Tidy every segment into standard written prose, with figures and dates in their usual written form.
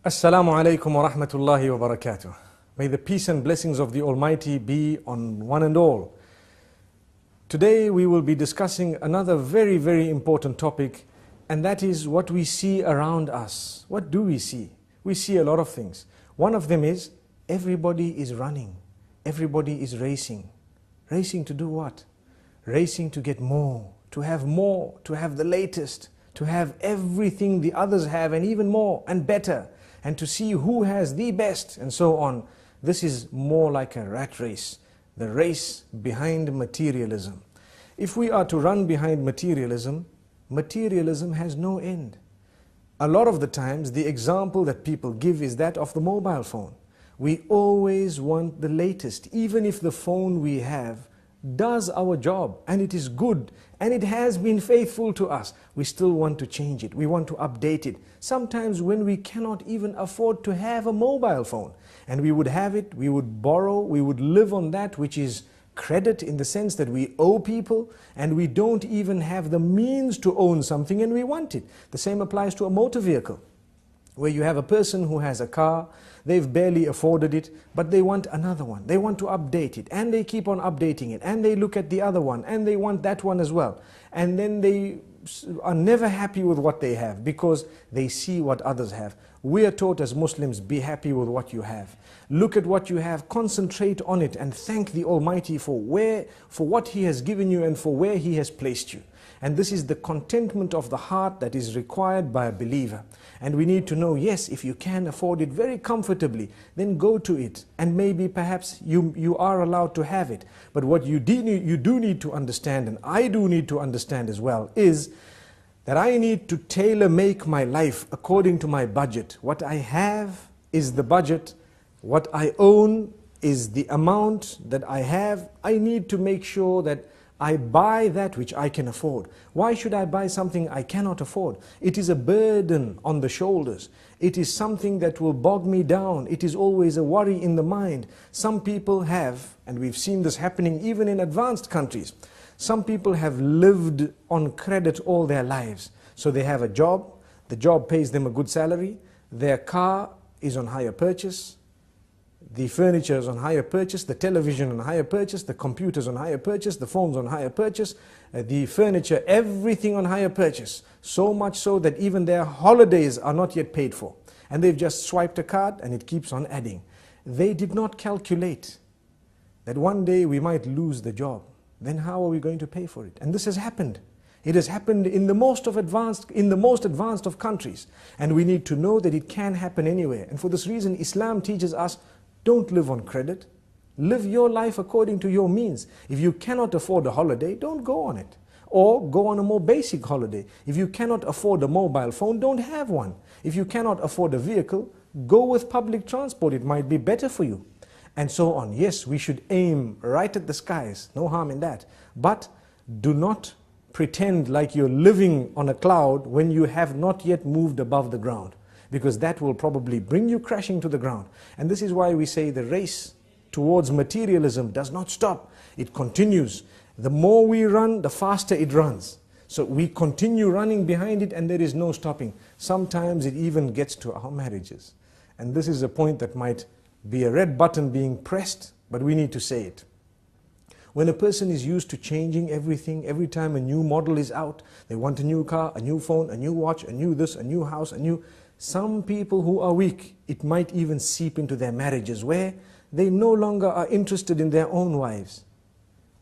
Assalamu alaikum wa rahmatullahi wa barakatuh. May the peace and blessings of the Almighty be on one and all. Today we will be discussing another very, very important topic, and that is what we see around us. What do we see? We see a lot of things. One of them is everybody is running. Everybody is racing. Racing to do what? Racing to get more, to have the latest, to have everything the others have and even more and better, and to see who has the best and so on. This is more like a rat race, the race behind materialism. If we are to run behind materialism, materialism has no end. A lot of the times the example that people give is that of the mobile phone. We always want the latest, even if the phone we have does our job and it is good and it has been faithful to us. We still want to change it. We want to update it. Sometimes when we cannot even afford to have a mobile phone, and we would have it, we would borrow, we would live on that which is credit, in the sense that we owe people and we don't even have the means to own something and we want it. The same applies to a motor vehicle, where you have a person who has a car, they've barely afforded it, but they want another one. They want to update it, and they keep on updating it, and they look at the other one, and they want that one as well. And then they are never happy with what they have, because they see what others have. We are taught as Muslims, be happy with what you have. Look at what you have, concentrate on it, and thank the Almighty for what He has given you and for where He has placed you. And this is the contentment of the heart that is required by a believer. And we need to know, yes, if you can afford it very comfortably, then go to it. And maybe perhaps you are allowed to have it. But what you do need to understand, and I do need to understand as well, is that I need to tailor-make my life according to my budget. What I have is the budget. What I own is the amount that I have. I need to make sure that I buy that which I can afford. Why should I buy something I cannot afford? It is a burden on the shoulders. It is something that will bog me down. It is always a worry in the mind. Some people have, and we've seen this happening even in advanced countries, some people have lived on credit all their lives. So they have a job, the job pays them a good salary, their car is on hire purchase, the furniture is on hire purchase, the television on hire purchase, the computers on hire purchase, the phones on hire purchase, the furniture, everything on hire purchase. So much so that even their holidays are not yet paid for. And they've just swiped a card and it keeps on adding. They did not calculate that one day we might lose the job. Then how are we going to pay for it? And this has happened. It has happened in the most advanced of countries. And we need to know that it can happen anywhere. And for this reason, Islam teaches us, don't live on credit. Live your life according to your means. If you cannot afford a holiday, don't go on it. Or go on a more basic holiday. If you cannot afford a mobile phone, don't have one. If you cannot afford a vehicle, go with public transport. It might be better for you. And so on. Yes, we should aim right at the skies. No harm in that. But do not pretend like you're living on a cloud when you have not yet moved above the ground. Because that will probably bring you crashing to the ground. And this is why we say the race towards materialism does not stop. It continues. The more we run, the faster it runs. So we continue running behind it and there is no stopping. Sometimes it even gets to our marriages. And this is a point that might be a red button being pressed, but we need to say it. When a person is used to changing everything, every time a new model is out, they want a new car, a new phone, a new watch, a new this, a new house, some people who are weak, it might even seep into their marriages where they no longer are interested in their own wives.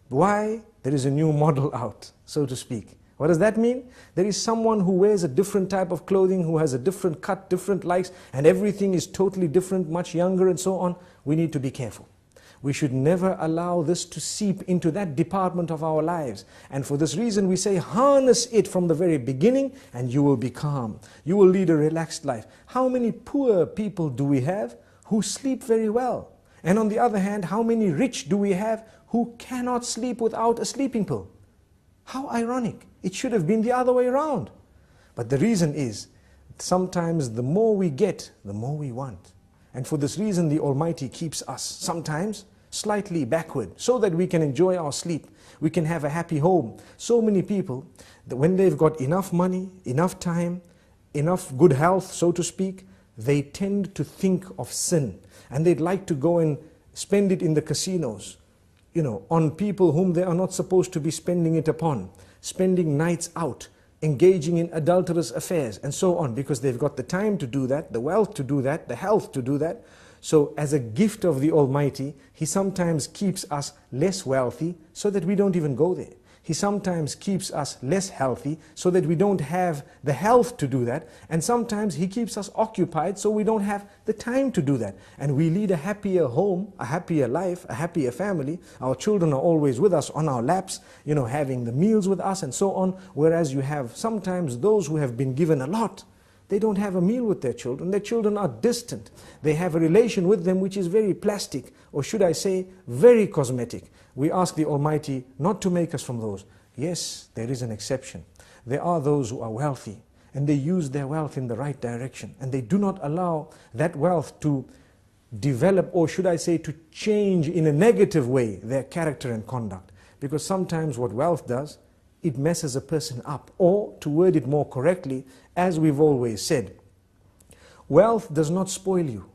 Why? There is a new model out, so to speak. What does that mean? There is someone who wears a different type of clothing, who has a different cut, different likes, and everything is totally different, much younger and so on. We need to be careful. We should never allow this to seep into that department of our lives. And for this reason we say, harness it from the very beginning and you will be calm. You will lead a relaxed life. How many poor people do we have who sleep very well? And on the other hand, how many rich do we have who cannot sleep without a sleeping pill? How ironic. It should have been the other way around. But the reason is, sometimes the more we get, the more we want. And for this reason, the Almighty keeps us sometimes slightly backward so that we can enjoy our sleep. We can have a happy home. So many people, that when they've got enough money, enough time, enough good health, so to speak, they tend to think of sin, and they'd like to go and spend it in the casinos, on people whom they are not supposed to be spending it upon, spending nights out, engaging in adulterous affairs, and so on, because they've got the time to do that, the wealth to do that, the health to do that. So as a gift of the Almighty, He sometimes keeps us less wealthy so that we don't even go there. He sometimes keeps us less healthy so that we don't have the health to do that. And sometimes He keeps us occupied so we don't have the time to do that. And we lead a happier home, a happier life, a happier family. Our children are always with us on our laps, having the meals with us and so on. Whereas you have sometimes those who have been given a lot, they don't have a meal with their children. Their children are distant. They have a relation with them which is very plastic, or should I say, very cosmetic. We ask the Almighty not to make us from those. Yes, there is an exception. There are those who are wealthy, and they use their wealth in the right direction, and they do not allow that wealth to develop, or should I say, to change in a negative way their character and conduct. Because sometimes what wealth does, it messes a person up. Or, to word it more correctly, as we've always said, wealth does not spoil you,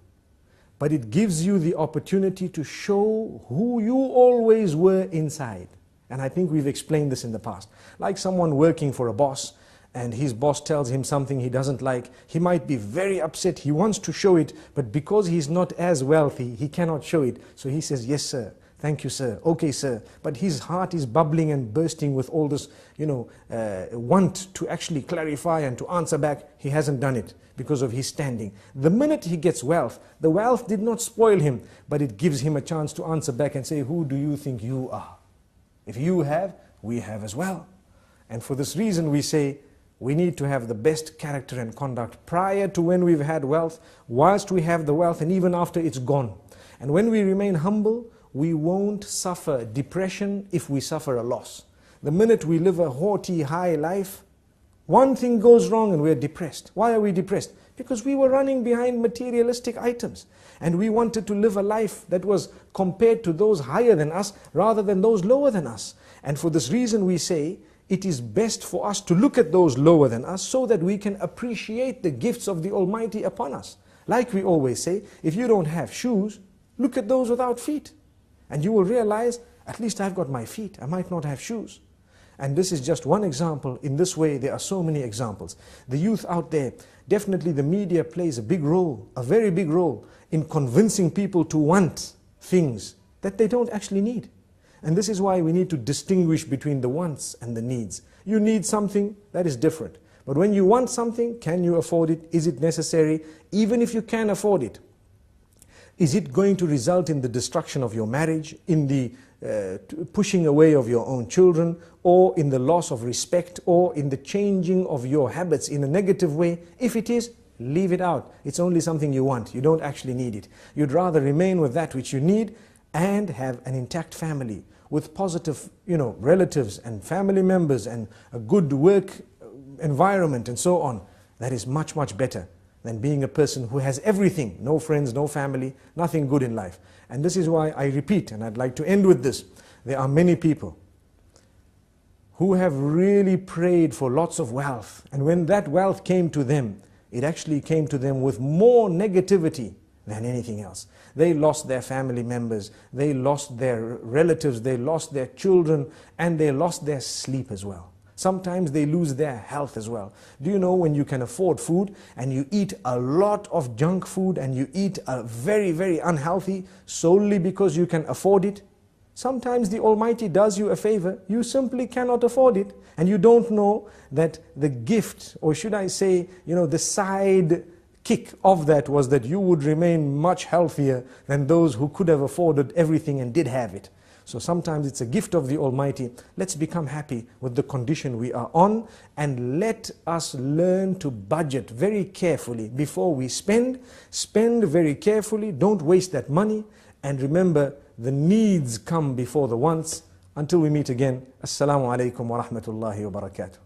but it gives you the opportunity to show who you always were inside. And I think we've explained this in the past. Like someone working for a boss, and his boss tells him something he doesn't like, he might be very upset, he wants to show it, but because he's not as wealthy, he cannot show it. So he says, yes sir, thank you sir, okay sir. But his heart is bubbling and bursting with all this, want to actually clarify and to answer back. He hasn't done it because of his standing. The minute he gets wealth, the wealth did not spoil him, but it gives him a chance to answer back and say, who do you think you are? If you have, we have as well. And for this reason we say, we need to have the best character and conduct prior to when we've had wealth, whilst we have the wealth, and even after it's gone. And when we remain humble, we won't suffer depression if we suffer a loss. The minute we live a haughty, high life, one thing goes wrong and we're depressed. Why are we depressed? Because we were running behind materialistic items. And we wanted to live a life that was compared to those higher than us rather than those lower than us. And for this reason we say, it is best for us to look at those lower than us so that we can appreciate the gifts of the Almighty upon us. Like we always say, if you don't have shoes, look at those without feet. And you will realize, at least I've got my feet, I might not have shoes. And this is just one example. In this way, there are so many examples. The youth out there, definitely the media plays a big role, a very big role, in convincing people to want things that they don't actually need. And this is why we need to distinguish between the wants and the needs. You need something, that is different. But when you want something, can you afford it? Is it necessary? Even if you can afford it, is it going to result in the destruction of your marriage, in the pushing away of your own children, or in the loss of respect, or in the changing of your habits in a negative way? If it is, leave it out. It's only something you want. You don't actually need it. You'd rather remain with that which you need and have an intact family with positive, relatives and family members and a good work environment and so on. That is much, much better than being a person who has everything, no friends, no family, nothing good in life. And this is why I repeat, and I'd like to end with this, there are many people who have really prayed for lots of wealth, and when that wealth came to them, it actually came to them with more negativity than anything else. They lost their family members, they lost their relatives, they lost their children, and they lost their sleep as well. Sometimes they lose their health as well. Do you know when you can afford food and you eat a lot of junk food and you eat a very, very unhealthy solely because you can afford it? Sometimes the Almighty does you a favor, you simply cannot afford it, and you don't know that the gift, or should I say, the side kick of that was that you would remain much healthier than those who could have afforded everything and did have it. So sometimes it's a gift of the Almighty. Let's become happy with the condition we are on, and let us learn to budget very carefully before we spend. Spend very carefully, don't waste that money, and remember, the needs come before the wants. Until we meet again, Assalamu alaikum wa rahmatullahi wa barakatuh.